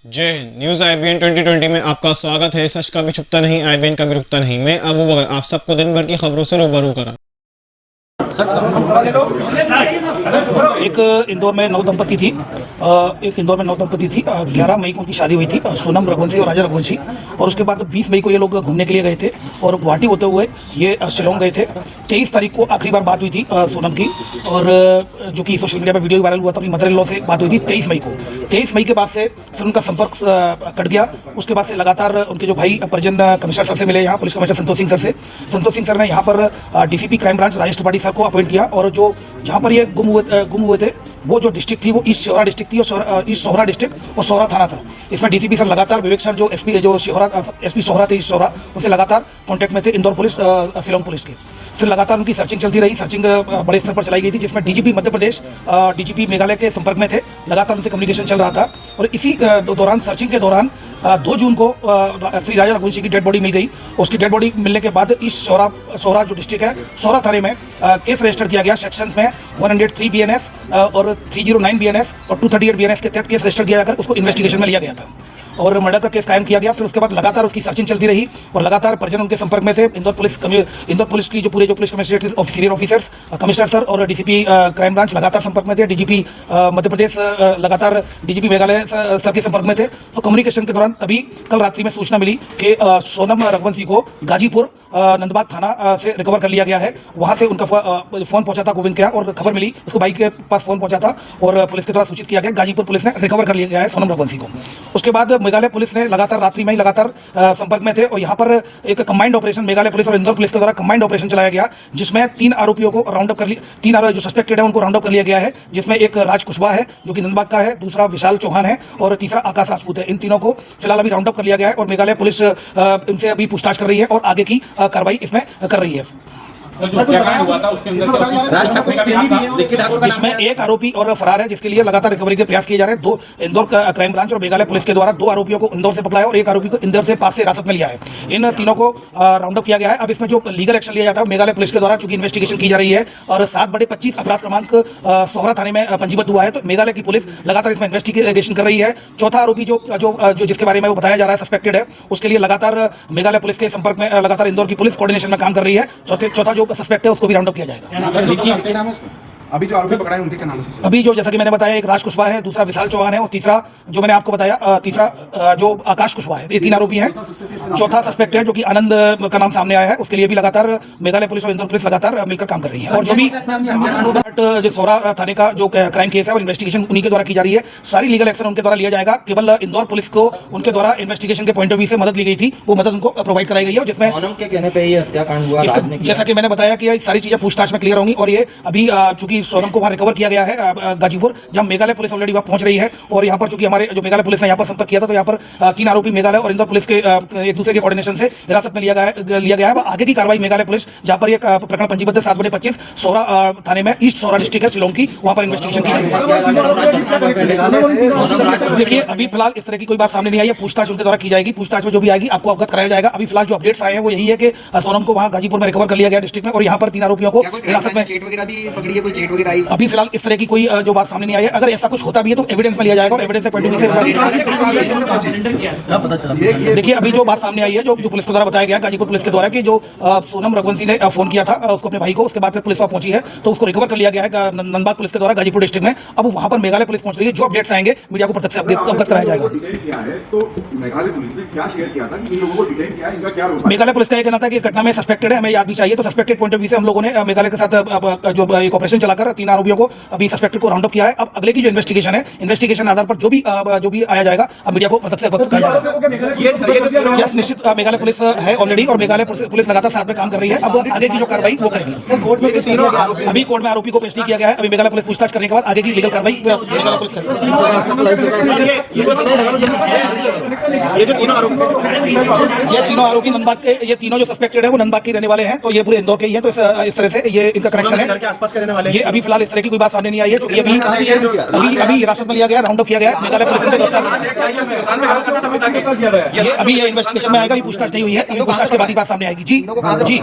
जय Hind. News IBN 2020 में आपका स्वागत है। सच का भी छुपता नहीं, IBN का भी रुकता नहीं। मैं अबू बकर आप सबको दिन भर की खबरों से रूबरू करा। एक इंदौर में नौ दंपति थी। 11 मई को उनकी शादी हुई थी, सोनम रघुवंशी और राजा रघुवंशी। और उसके बाद 20 मई को ये लोग घूमने के लिए गए थे और गुवाहाटी होते हुए ये शिलोंग गए थे। 23 तारीख को आखिरी बार बात हुई थी सोनम की, और जो कि सोशल मीडिया पर वीडियो वायरल हुआ था, अपनी मदर इन लॉ से बात हुई थी 23 मई को। 23 मई के बाद से फिर उनका संपर्क कट गया। उसके बाद से लगातार उनके जो भाई परिजन कमिश्नर सर से मिले, यहाँ police commissioner Santosh Singh sir से। संतोष सिंह सर ने यहाँ पर DCP crime branch Rajesh Tripathi sir को अपॉइंट किया, और जो जहाँ पर ये गुम हुए थे वो जो डिस्ट्रिक्ट थी वो ईस्ट सोहरा डिस्ट्रिक्ट थी, और ईस्ट सोहरा डिस्ट्रिक्ट और सोहरा थाना था। इसमें DCP सर लगातार, विवेक सर जो SP सोहरा थे, ईस्ट सोहरा, उनसे लगातार कॉन्टैक्ट में थे, इंदौर पुलिस शिलोंग पुलिस के। फिर लगातार उनकी सर्चिंग चलती रही। सर्चिंग बड़े स्तर पर चलाई गई थी, जिसमें DGP मध्य प्रदेश, DGP मेघालय के संपर्क में थे। लगातार उनसे कम्युनिकेशन चल रहा था। और इसी दौरान, सर्चिंग के दौरान 2 जून को श्री राजा रघुवंशी की डेड बॉडी मिल गई। उसकी डेड बॉडी मिलने के बाद ईस्ट सोहरा जो डिस्ट्रिक्ट है, सोहरा थाने में केस रजिस्टर किया गया। सेक्शंस में 103 BNS और 309 BNS और 238 BNS के तहत केस रजिस्टर किया जाकर उसको इन्वेस्टिगेशन में लिया गया था और मर्डर का केस कायम किया गया। फिर उसके बाद लगातार उसकी सर्चिंग चलती रही और लगातार परिजन उनके संपर्क में थे। इंदौर पुलिस की जो police commissionerate senior officers, commissioner sir और DCP क्राइम ब्रांच लगातार संपर्क में थे। DGP मध्य प्रदेश लगातार DGP मेघालय सर के संपर्क में थे। तो कम्युनिकेशन के दौरान तभी कल रात्रि में सूचना मिली कि सोनम रघुवंशी को गाजीपुर नंदबाग थाना से रिकवर कर लिया गया है। वहाँ से उनका फोन पहुंचा था गोविंद के यहाँ, और खबर मिली, उसको बाइक के पास फोन पहुंचा था और पुलिस के द्वारा सूचित किया गया। गाजीपुर पुलिस ने रिकवर कर लिया गया है सोनम रघुवंशी को। उसके बाद मेघालय पुलिस ने लगातार रात्रि में ही लगातार संपर्क में थे, और यहाँ पर एक कंबाइंड ऑपरेशन मेघालय पुलिस और इंदौर पुलिस के द्वारा कंबाइंड ऑपरेशन चलाया गया, जिसमें 3 आरोपियों को राउंड अप कर लिया। 3 जो सस्पेक्टेड है उनको राउंड अप कर लिया गया है, जिसमें एक राज कुशवाहा है जो कि नंदबाग का है, दूसरा विशाल चौहान है और तीसरा आकाश राजपूत है। इन तीनों को फिलहाल अभी राउंड अप कर लिया गया है और मेघालय पुलिस इनसे अभी पूछताछ कर रही है और आगे की कार्रवाई इसमें कर रही है। इसमें एक आरोपी और फरार है, जिसके लिए लगातार रिकवरी के प्रयास किए जा रहे हैं। 2 इंदौर क्राइम ब्रांच और मेघालय पुलिस के द्वारा 2 आरोपियों को इंदौर से पकड़ा है और एक आरोपी को इंदौर से पास से हिरासत में लिया है। इन तीनों को राउंड अप किया गया है। अब इसमें जो लीगल एक्शन लिया जाता है मेघालय पुलिस के द्वारा, चूंकि इन्वेस्टिगेशन की जा रही है और 7/25 अपराध क्रमांक सोहरा थाने में पंजीबद्ध हुआ है, तो मेघालय की पुलिस लगातार इसमें इन्वेस्टिगेशन कर रही है। चौथा आरोपी जो जिसके बारे में वो बताया जा रहा है सस्पेक्टेड है, उसके लिए लगातार मेघालय पुलिस के संपर्क में लगातार इंदौर की पुलिस कोऑर्डिनेशन में काम कर रही है। चौथा जो सस्पेक्ट है उसको भी राउंड अप किया जाएगा। अभी जो आरोपी पकड़ा है उनके क्या नाम है? अभी जो, जैसा कि मैंने बताया, एक राज कुशवाहा है, दूसरा विशाल चौहान है और तीसरा जो मैंने आपको बताया तीसरा जो आकाश कुशवाहा है। ये 3 आरोपी हैं। चौथा सस्पेक्टेड जो कि आनंद का नाम सामने आया है, उसके लिए भी लगातार मेघालय पुलिस और इंदौर पुलिस लगातार मिलकर काम कर रही है। और जो भी जो सोहरा थाने का जो क्राइम केस है और इन्वेस्टिगेशन उन्हीं के द्वारा की जा रही है। सारी लीगल एक्शन उनके द्वारा लिया जाएगा। केवल इंदौर पुलिस को उनके द्वारा इन्वेस्टिगेशन के पॉइंट ऑफ व्यू से मदद ली गई थी, वो मदद उनको प्रोवाइड कराई गई है, जिसमें के कहने पे ये हत्याकांड हुआ। जैसा कि मैंने बताया कि ये सारी चीजें पूछताछ में क्लियर होंगी। और ये अभी चूंकि सोनम को वहां रिकवर किया गया है गाजीपुर, जब मेघालय पुलिस ऑलरेडी वहां पहुंच रही है, और यहाँ पर चूंकि हमारे जो मेघालय पुलिस ने यहाँ पर संपर्क किया था, तो यहाँ पर 3 आरोपी मेघालय और इंदौर पुलिस के एक दूसरे के कोऑर्डिनेशन से हिरासत में लिया गया है। आगे की कार्रवाई मेघालय पुलिस, जहाँ पर यह प्रकरण पंजीबद्ध 7/25 सोहरा थाने में, ईस्ट सोहरा डिस्ट्रिक्ट है शिलोंग की, वहां पर इन्वेस्टिगेशन की जाएगी। देखिए, अभी फिलहाल इस तरह की कोई बात सामने नहीं आई है। पूछताछ उनके द्वारा की जाएगी। पूछताछ में जो भी आएगी आपको अवगत कराया जाएगा। अभी फिलहाल जो अपडेट्स आए हैं वो यही है कि सोनम को वहां गाजीपुर में रिकवर कर लिया गया डिस्ट्रिक्ट में, और यहाँ पर 3 आरोपियों को हिरासत में अभी फिलहाल इस तरह की कोई जो बात सामने नहीं आई है। अगर ऐसा कुछ होता भी है तो एविडेंस में लिया जाएगा और एविडेंस से पॉइंट ऑफ व्यू से देखिए, अभी जो बात सामने आई है, जो पुलिस के द्वारा बताया गया गाजीपुर पुलिस के द्वारा कि जो सोनम रघुवंशी ने फोन किया था उसको अपने भाई को, उसके बाद फिर पुलिस वहां पहुंची है तो उसको रिकवर कर लिया गया है नंदबाग पुलिस के द्वारा गाजीपुर डिस्ट्रिक्ट में। अब वहां पर मेघालय पुलिस पहुंच रही है। जो अपडेट्स आएंगे मीडिया को प्रत्यक्ष अवगत कराया जाएगा। मेघालय पुलिस ने क्या शेयर किया था कि इन लोगों को डिटेन किया, इनका क्या रोल? मेघालय पुलिस का ये कहना था कि इस घटना में सस्पेक्टेड है, हमें याद भी चाहिए, तो सस्पेक्टेड पॉइंट ऑफ व्यू से हम लोगों ने मेघालय के साथ जो एक ऑपरेशन चलाकर 3 आरोपियों को, अभी सस्पेक्टेड को राउंड अप किया है। अब अगले की जो इन्वेस्टिगेशन है, इन्वेस्टिगेशन आधार पर जो भी आया जाएगा अब मीडिया को प्रत्यक्ष अवगत कराया जाएगा। यस, निश्चित मेघालय पुलिस है ऑलरेडी, और मेघालय पुलिस लगातार साथ में काम कर रही है। अब आगे की जो कार्रवाई वो करेगी। अभी कोर्ट में आरोपी को पेश नहीं किया गया है। अभी मेघालय पुलिस पूछताछ करने के बाद आगे की लीगल कार्रवाई मेघालय पुलिस करेगी। ये तीनों आरोपी नंदबाग के, ये तीनों जो सस्पेक्टेड है वो नंदबाग के रहने वाले हैं, तो ये पूरे इंदौर के ही हैं। तो इस तरह से ये इनका कनेक्शन है। ये अभी फिलहाल इस तरह की कोई बात सामने नहीं आई है, क्योंकि अभी हिरासत में लिया गया, राउंड अप किया गया। मेघालय पुलिस ने ये अभी ये इन्वेस्टिगेशन में आएगा, अभी पूछताछ नहीं हुई है। अभी पूछताछ के बाद ही बात सामने आएगी। जी।